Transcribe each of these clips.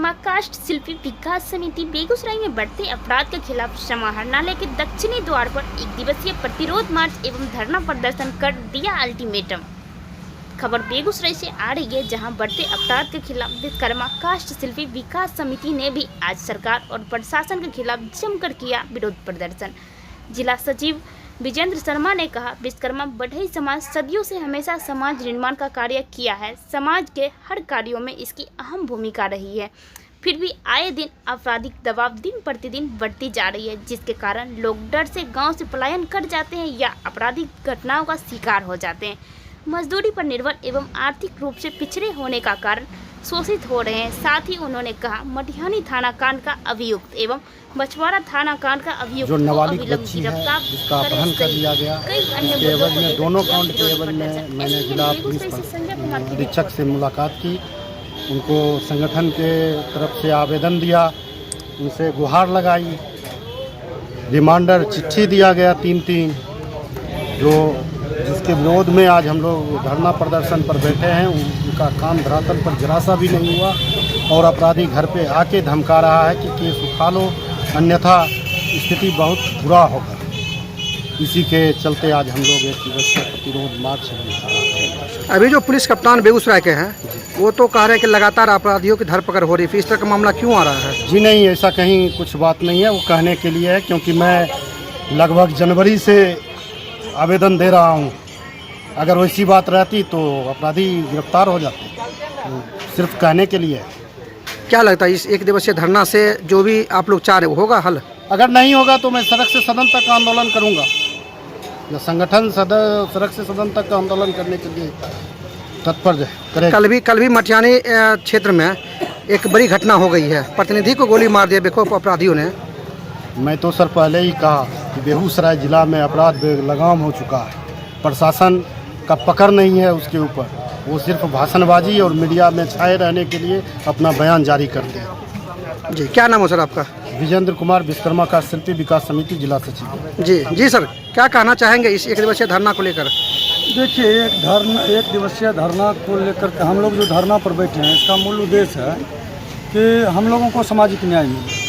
Vishwakarma cast शिल्पी विकास समिति बेगूसराय में बढ़ते अपराध के खिलाफ समाहरणालय के दक्षिणी द्वार पर एक दिवसीय प्रतिरोध मार्च एवं धरना प्रदर्शन कर दिया अल्टीमेटम। खबर बेगूसराय से आ रही है, जहां बढ़ते अपराध के खिलाफ विश्वकर्मा कास्ट शिल्पी विकास समिति ने भी आज सरकार और प्रशासन के खिलाफ जमकर किया विरोध प्रदर्शन। जिला सचिव विजेंद्र शर्मा ने कहा, विश्वकर्मा बढ़ई समाज सदियों से हमेशा समाज निर्माण का कार्य किया है। समाज के हर कार्यों में इसकी अहम भूमिका रही है। फिर भी आए दिन आपराधिक दबाव दिन प्रतिदिन बढ़ती जा रही है, जिसके कारण लोग डर से गांव से पलायन कर जाते हैं या आपराधिक घटनाओं का शिकार हो जाते हैं। मजदूरी पर निर्भर एवं आर्थिक रूप से पिछड़े होने का कारण शोषित हो रहे हैं। साथ ही उन्होंने कहा, मटिहानी थाना कांड का अभियुक्त एवं बछवाड़ा थाना कांड का अभियुक्त जो नाबालिग बच्ची है जिसका अपहरण कर लिया गया, इसके एवज में दोनों कांड के एवज में मैंने जिला पुलिस अधीक्षक से मुलाकात की। उनको संगठन के तरफ से आवेदन दिया, उनसे गुहार लगाई, रिमांडर चिट्ठी दिया गया 3-3, जिसके विरोध में आज हम लोग धरना प्रदर्शन पर बैठे हैं। उनका काम धरातल पर जरा सा भी नहीं हुआ और अपराधी घर पे आके धमका रहा है कि केस उठा लो, अन्यथा स्थिति बहुत बुरा होगा। इसी के चलते आज हम लोग एक दिवसीय प्रतिरोध मार्च। अभी जो पुलिस कप्तान बेगूसराय के हैं वो तो कह रहे हैं कि लगातार अपराधियों की धरपकड़ हो रही है, इस तरह का मामला क्यों आ रहा है? जी नहीं, ऐसा कहीं कुछ बात नहीं है। वो कहने के लिए है क्योंकि मैं लगभग जनवरी से आवेदन दे रहा हूँ। अगर वैसी बात रहती तो अपराधी गिरफ्तार हो जाते। सिर्फ कहने के लिए। क्या लगता है इस एक दिवसीय धरना से जो भी आप लोग चाह रहे हो होगा हल? अगर नहीं होगा तो मैं सड़क से सदन तक आंदोलन करूँगा। या संगठन सड़क से सदन तक आंदोलन करने के लिए तत्पर करेगा। कल भी मटिहानी क्षेत्र में एक बड़ी घटना हो गई है, प्रतिनिधि को गोली मार दिया बेखौफ अपराधियों ने। मैं तो सर पहले ही कहा कि बेगूसराय जिला में अपराध बेलगाम हो चुका है। प्रशासन का पकड़ नहीं है उसके ऊपर। वो सिर्फ भाषणबाजी और मीडिया में छाए रहने के लिए अपना बयान जारी करते हैं। जी, क्या नाम है सर आपका? विजेंद्र कुमार, विश्वकर्मा कास्ट शिल्पी विकास समिति जिला सचिव। जी सर, क्या कहना चाहेंगे इस एक दिवसीय धरना को लेकर? देखिए, एक दिवसीय धरना को लेकर हम लोग जो धरना पर बैठे हैं, इसका मूल उद्देश्य है कि हम लोगों को सामाजिक न्याय मिले।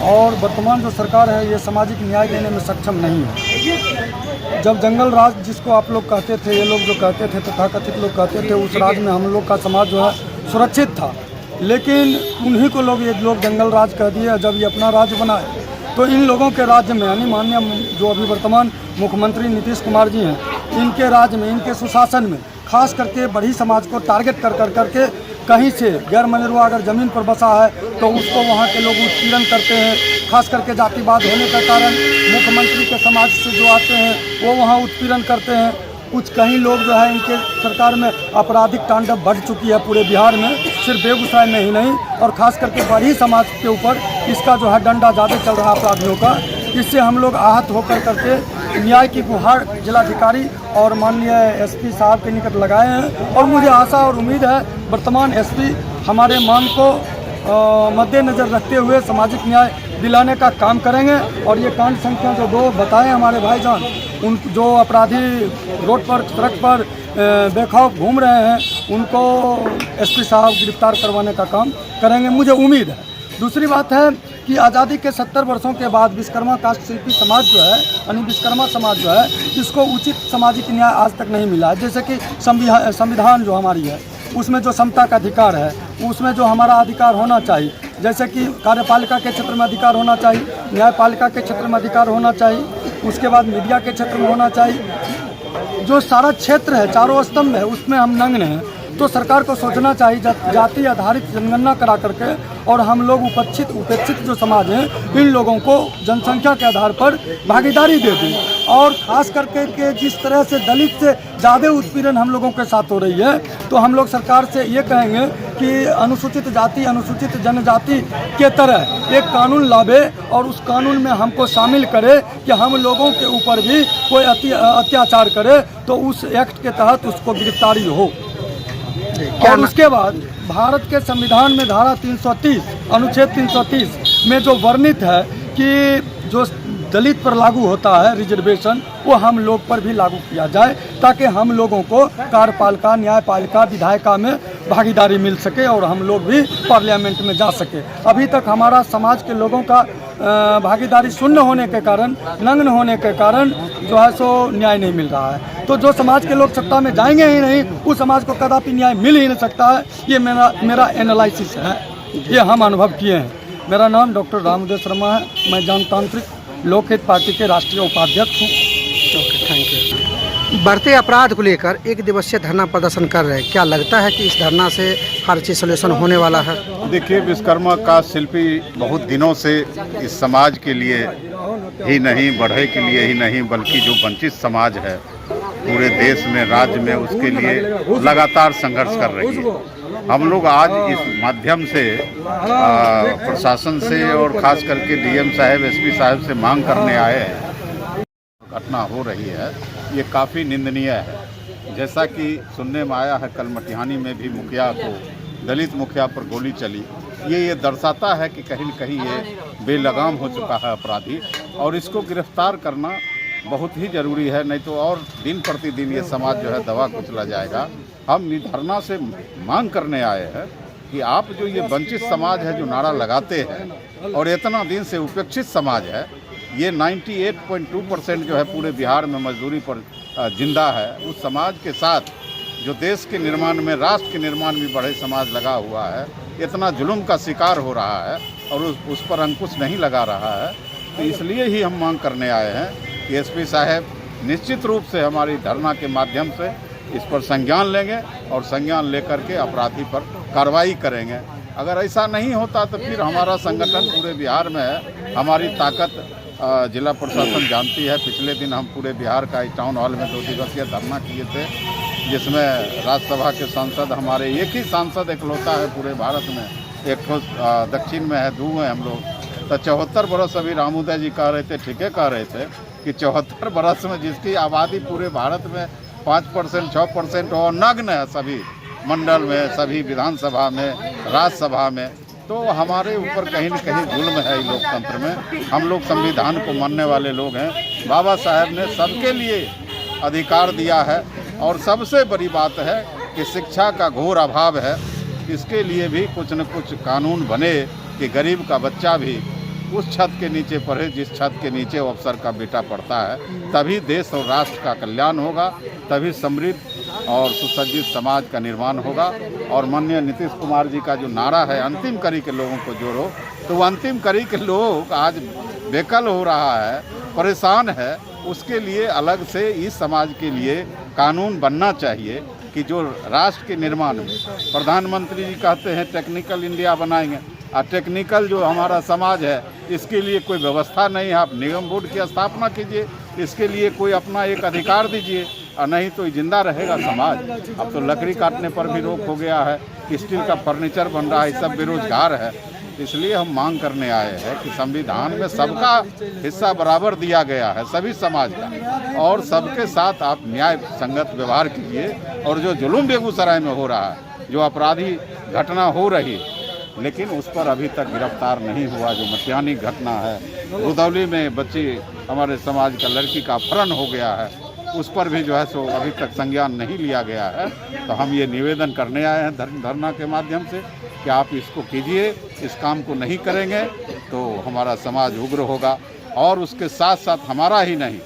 और वर्तमान जो सरकार है ये सामाजिक न्याय देने में सक्षम नहीं है। जब जंगल राज जिसको आप लोग कहते थे, ये लोग जो कहते थे, तथाकथित लोग कहते थे, उस राज में हम लोग का समाज जो है सुरक्षित था, लेकिन उन्हीं को ये लोग जंगल राज कह दिए। जब ये अपना राज्य बनाए तो इन लोगों के राज्य में, यानी माननीय जो अभी वर्तमान मुख्यमंत्री नीतीश कुमार जी हैं, इनके राज्य में, इनके सुशासन में खास करके बढ़ी समाज को टारगेट करके कहीं से गैर मनरुआ अगर ज़मीन पर बसा है तो उसको वहाँ के लोग उत्पीड़न करते हैं। खास करके जातिवाद होने का कारण मुख्यमंत्री के समाज से जो आते हैं वो वहाँ उत्पीड़न करते हैं। कुछ कहीं लोग जो है, इनके सरकार में आपराधिक तांडव बढ़ चुकी है पूरे बिहार में, सिर्फ बेगूसराय में ही नहीं, और ख़ास करके बढ़ी समाज के ऊपर इसका जो है डंडा ज़्यादा चल रहा है अपराधियों का। इससे हम लोग आहत होकर करके न्याय की गुहार जिलाधिकारी और माननीय एसपी साहब के निकट लगाए हैं। और मुझे आशा और उम्मीद है वर्तमान एसपी हमारे मांग को मद्देनज़र रखते हुए सामाजिक न्याय दिलाने का काम करेंगे। और ये कांड संख्या जो 2 बताएं हमारे भाईजान, उन जो अपराधी रोड पर, सड़क पर बेखौफ घूम रहे हैं, उनको एसपी साहब गिरफ्तार करवाने का काम करेंगे, मुझे उम्मीद है। दूसरी बात है कि आज़ादी के 70 वर्षों के बाद विश्वकर्मा कास्ट शिल्पी समाज जो है, यानी विश्वकर्मा समाज जो है, इसको उचित सामाजिक न्याय आज तक नहीं मिला है। जैसे कि संविधान जो हमारी है उसमें जो समता का अधिकार है, उसमें जो हमारा अधिकार होना चाहिए, जैसे कि कार्यपालिका के क्षेत्र में अधिकार होना चाहिए, न्यायपालिका के क्षेत्र में अधिकार होना चाहिए, उसके बाद मीडिया के क्षेत्र में होना चाहिए। जो सारा क्षेत्र है, चारों स्तंभ है, उसमें हम नग्न हैं। तो सरकार को सोचना चाहिए जाति आधारित जनगणना करा करके और हम लोग उपेक्षित जो समाज हैं, इन लोगों को जनसंख्या के आधार पर भागीदारी दे दें। और ख़ास करके कि जिस तरह से दलित से ज़्यादा उत्पीड़न हम लोगों के साथ हो रही है, तो हम लोग सरकार से ये कहेंगे कि अनुसूचित जाति, अनुसूचित जनजाति के तरह एक कानून लावे और उस कानून में हमको शामिल करे कि हम लोगों के ऊपर भी कोई अत्याचार करे तो उस एक्ट के तहत उसको गिरफ्तारी हो। और उसके बाद भारत के संविधान में धारा 330 अनुच्छेद 330 में जो वर्णित है कि जो दलित पर लागू होता है रिजर्वेशन, वो हम लोग पर भी लागू किया जाए, ताकि हम लोगों को कार्यपालिका, न्यायपालिका, विधायिका में भागीदारी मिल सके और हम लोग भी पार्लियामेंट में जा सके। अभी तक हमारा समाज के लोगों का भागीदारी शून्य होने के कारण, नग्न होने के कारण जो है सो न्याय नहीं मिल रहा है। तो जो समाज के लोग सत्ता में जाएंगे ही नहीं, उस समाज को कदापि न्याय मिल ही नहीं सकता है। ये मेरा एनालिसिस है, ये हम अनुभव किए हैं। मेरा नाम डॉक्टर रामदेव शर्मा है, मैं जनतांत्रिक लोकहित पार्टी के राष्ट्रीय उपाध्यक्ष हूँ। Okay, thank you. बढ़ते अपराध को लेकर एक दिवसीय धरना प्रदर्शन कर रहे हैं, क्या लगता है कि इस धरना से हर चीज़ सोल्यूशन होने वाला है? देखिए, विश्वकर्मा का शिल्पी बहुत दिनों से इस समाज के लिए ही नहीं, बढ़े के लिए ही नहीं, बल्कि जो वंचित समाज है पूरे देश में, राज्य में, उसके लिए लगातार संघर्ष कर रही है। हम लोग आज इस माध्यम से प्रशासन से और खास करके डीएम साहब, एसपी साहब से मांग करने आए हैं। घटना हो रही है, ये काफ़ी निंदनीय है। जैसा कि सुनने में आया है, कल मटिहानी में भी मुखिया को, दलित मुखिया पर गोली चली। ये दर्शाता है कि कहीं न कहीं ये बेलगाम हो चुका है अपराधी, और इसको गिरफ्तार करना बहुत ही ज़रूरी है, नहीं तो और दिन प्रतिदिन ये समाज जो है दबा कुचला जाएगा। हम धरना से मांग करने आए हैं कि आप जो ये वंचित समाज है, जो नारा लगाते हैं और इतना दिन से उपेक्षित समाज है, ये 98.2% जो है पूरे बिहार में मजदूरी पर जिंदा है, उस समाज के साथ जो देश के निर्माण में, राष्ट्र के निर्माण में बड़े समाज लगा हुआ है, इतना जुल्म का शिकार हो रहा है और उस पर अंकुश नहीं लगा रहा है। तो इसलिए ही हम मांग करने आए हैं कि एसपी साहब निश्चित रूप से हमारी धरना के माध्यम से इस पर संज्ञान लेंगे और संज्ञान लेकर के अपराधी पर कार्रवाई करेंगे। अगर ऐसा नहीं होता तो फिर हमारा संगठन पूरे बिहार में है, हमारी ताकत जिला प्रशासन जानती है। पिछले दिन हम पूरे बिहार का टाउन हॉल में 2 दिवसीय धरना किए थे, जिसमें राज्यसभा के सांसद, हमारे एक ही सांसद इकलौता है पूरे भारत में, एक तो दक्षिण में है, 2 हैं हम लोग। तो 74 बरस अभी रामूदय जी कह रहे थे, ठीक है कह रहे थे कि 74 बरस में जिसकी आबादी पूरे भारत में 5%, 6% और नग्न है सभी मंडल में, सभी विधानसभा में, राज्यसभा में, तो हमारे ऊपर कहीं न कहीं जुल्म है लोकतंत्र में। हम लोग संविधान को मानने वाले लोग हैं। बाबा साहब ने सबके लिए अधिकार दिया है, और सबसे बड़ी बात है कि शिक्षा का घोर अभाव है। इसके लिए भी कुछ न कुछ कानून बने कि गरीब का बच्चा भी उस छत के नीचे पढ़े जिस छत के नीचे वो अफसर का बेटा पढ़ता है। तभी देश और राष्ट्र का कल्याण होगा, तभी समृद्ध और सुसज्जित समाज का निर्माण होगा। और माननीय नीतीश कुमार जी का जो नारा है, अंतिम कड़ी के लोगों को जोड़ो, तो वो अंतिम कड़ी के लोग आज बेकल हो रहा है, परेशान है। उसके लिए अलग से इस समाज के लिए कानून बनना चाहिए कि जो राष्ट्र के निर्माण में, प्रधानमंत्री जी कहते हैं टेक्निकल इंडिया बनाएंगे, और टेक्निकल जो हमारा समाज है इसके लिए कोई व्यवस्था नहीं है। आप निगम बोर्ड की स्थापना कीजिए, इसके लिए कोई अपना एक अधिकार दीजिए, और नहीं तो जिंदा रहेगा समाज। अब तो लकड़ी काटने पर भी रोक हो गया है, स्टील का फर्नीचर बन रहा है, सब बेरोजगार है। इसलिए हम मांग करने आए हैं कि संविधान में सबका हिस्सा बराबर दिया गया है, सभी समाज का, और सबके साथ आप न्याय संगत व्यवहार कीजिए। और जो जुल्म बेगूसराय में हो रहा है, जो अपराधी घटना हो रही, लेकिन उस पर अभी तक गिरफ्तार नहीं हुआ। जो मटिहानी घटना है, रुदौली में बच्ची हमारे समाज का लड़की का अपहरण हो गया है, उस पर भी जो है सो अभी तक संज्ञान नहीं लिया गया है। तो हम ये निवेदन करने आए हैं धरना के माध्यम से कि आप इसको कीजिए। इस काम को नहीं करेंगे तो हमारा समाज उग्र होगा। और उसके साथ साथ हमारा ही नहीं,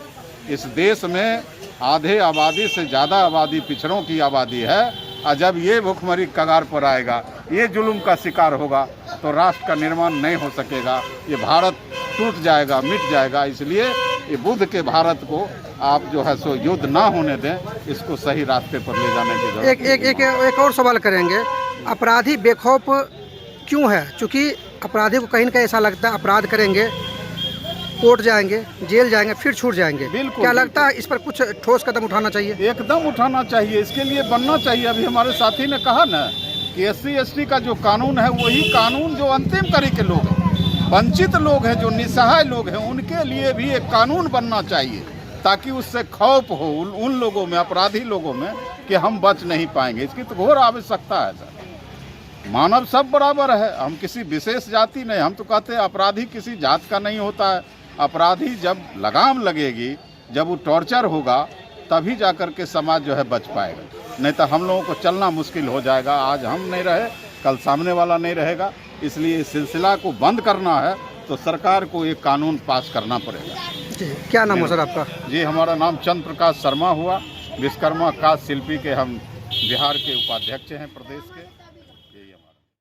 इस देश में आधे आबादी से ज़्यादा आबादी पिछड़ों की आबादी है, और जब ये भुखमरी कगार पर आएगा, ये जुल्म का शिकार होगा, तो राष्ट्र का निर्माण नहीं हो सकेगा। ये भारत टूट जाएगा, मिट जाएगा। इसलिए ये बुद्ध के भारत को आप जो है सो युद्ध ना होने दें, इसको सही रास्ते पर ले जाने की जरूरत। एक और सवाल करेंगे, अपराधी बेखौफ क्यों है? चूँकि अपराधी को कहीं ना कहीं ऐसा लगता है अपराध करेंगे, कोर्ट जाएंगे, जेल जाएंगे, फिर छूट जाएंगे। बिल्कुल, क्या लगता है इस पर कुछ ठोस कदम उठाना चाहिए? एकदम उठाना चाहिए, इसके लिए बनना चाहिए। अभी हमारे साथी ने कहा ना कि SC/ST का जो कानून है, वही कानून जो अंतिम कड़ी के लोग हैं, वंचित लोग हैं, जो निसहाय लोग हैं, उनके लिए भी एक कानून बनना चाहिए, ताकि उससे खौफ हो उन लोगों में, अपराधी लोगों में, कि हम बच नहीं पाएंगे। इसकी तो घोर आवश्यकता है सर। मानव सब बराबर है, हम किसी विशेष जाति नहीं। हम तो कहते हैं अपराधी किसी जात का नहीं होता है। अपराधी जब लगाम लगेगी, जब वो टॉर्चर होगा, तभी जाकर के समाज जो है बच पाएगा, नहीं तो हम लोगों को चलना मुश्किल हो जाएगा। आज हम नहीं रहे, कल सामने वाला नहीं रहेगा। इसलिए इस सिलसिला को बंद करना है तो सरकार को एक कानून पास करना पड़ेगा। जी, क्या नाम है सर आपका? जी, हमारा नाम चंद्र प्रकाश शर्मा हुआ। विश्वकर्मा कास्ट शिल्पी के हम बिहार के उपाध्यक्ष हैं प्रदेश के।